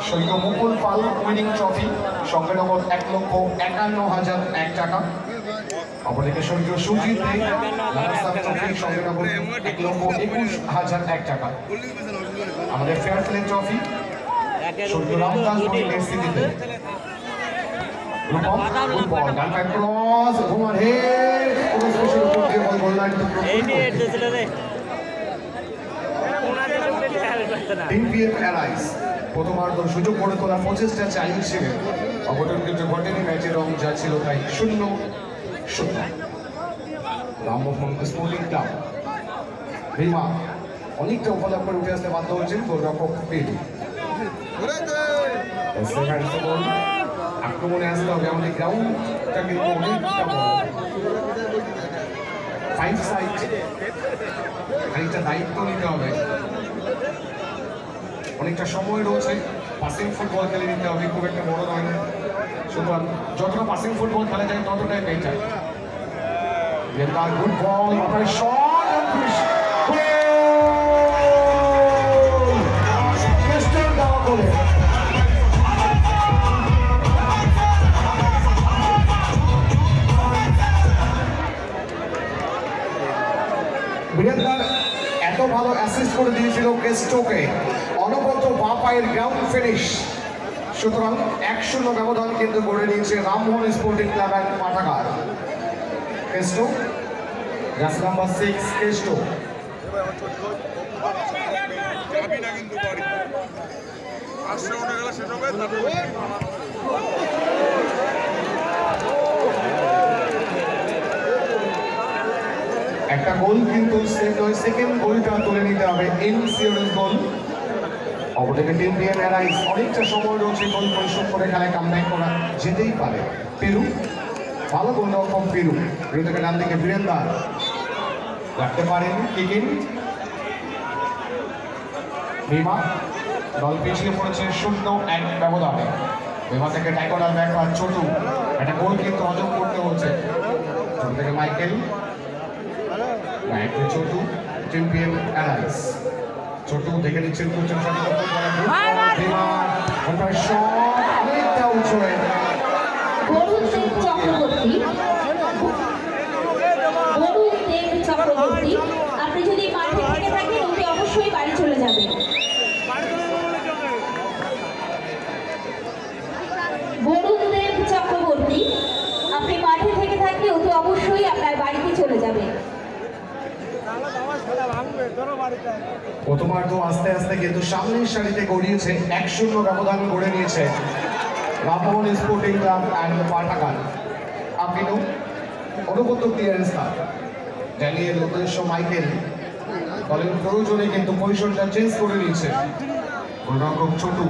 শহীদ মুকুল পাল winning trophy সঙ্গে নগদ ১,৫১,০০০ টাকা। অপরদিকে শহীদ সুজিত দে ট্রফি সঙ্গে নগদ ১,২১,০০০ টাকা। আমাদের ফেয়ার প্লে ট্রফি শহীদ রামদাস বণিকের স্মৃতিতে। প্রথমার্ধ সুযোগ করে তোলার প্রচেষ্টা চালিয়েছিলেন, অঘটন কিন্তু ঘটেনি। ম্যাচের রং যা ছিল তাই 0-0। রামমোহন স্পোর্টিং ক্লাব ভীমা অনেকটা উপলব্ধ করে উঠে আসতে বাধ্য হয়েছেন গোলরক্ষক পেরু। আক্রমণে আসতে হবে, আমাদের গ্রাউন্ডটা কিন্তু অনেকটা বড়, 5 সাইড, খানিকটা দায়িত্ব নিতে হবে। অনেকটা সময় রয়েছে, পাসিং ফুটবল খেলে নিতে হবে, খুব একটা বড় নয়। সুতরাং যতটা পাসিং ফুটবল খেলা যায় ততটাই বেটার। গুড বল, এত ভালো অ্যাসিস্ট করে দিয়েছিল কেস্টোকে, অনবদ্য বাঁ পায়ের গ্রাউন্ড ফিনিশ। সুতরাং 1-0 ব্যবধান কিন্তু গড়ে নিয়েছে রামমোহন স্পোর্টিং ক্লাব অ্যান্ড পাঠাগার। Kesto, jersey number 6 Kesto. একটা গোল কিন্তু সেকেন্ড গোলটা তুলে নিতে হবে, ইনসিওরেন্স গোল। অপরদিকে টিম বিএনআরআইস অনেকটা সময় রয়েছে, গোল পরিশোধ করে খেলায় কামব্যাক করা যেতেই পারে। পেরু ভালো গোলরক্ষক পেরু, পেরু থেকে ডান দিকে বীরেন্দার রাখতে পারেন কিকিন। ভীমা দল পিছিয়ে পড়েছে 0-1 ব্যবধানে। ভীমা থেকে টাইগরার ব্যাপার ছোটু, একটা গোল কিন্তু হজম করতে হচ্ছে। ছোট থেকে Michael, Chhotu champion Alice. Chhotu দেখে নিচ্ছেন কোচের সাথে অনেকটা উঁচু হয়ে চক্রবর্তী, আপনি যদি মাঠে থেকে থাকেন ওকে অবশ্যই বাড়ি চলে যাবেন। বরুণদেব চক্রবর্তী, আপনি মাঠে থেকে থাকলে ওকে অবশ্যই আপনার বাড়িতে চলে যাবেন। প্রথমার্ধ আস্তে আস্তে কিন্তু সামনের সারিতে গড়িয়েছে, 1-0 ব্যবধান গড়ে নিয়েছে রামমোহন স্পোর্টিং ক্লাব অ্যান্ড পাঠাগার। আপিনো অনুবদ্ধ ক্লিয়ারেন্স কার ড্যানিয়েল উদ্দেশ্য মাইকেল দলের প্রয়োজনে কিন্তু পজিশনটা চেঞ্জ করে নিয়েছে গোলরক্ষক ছোটু।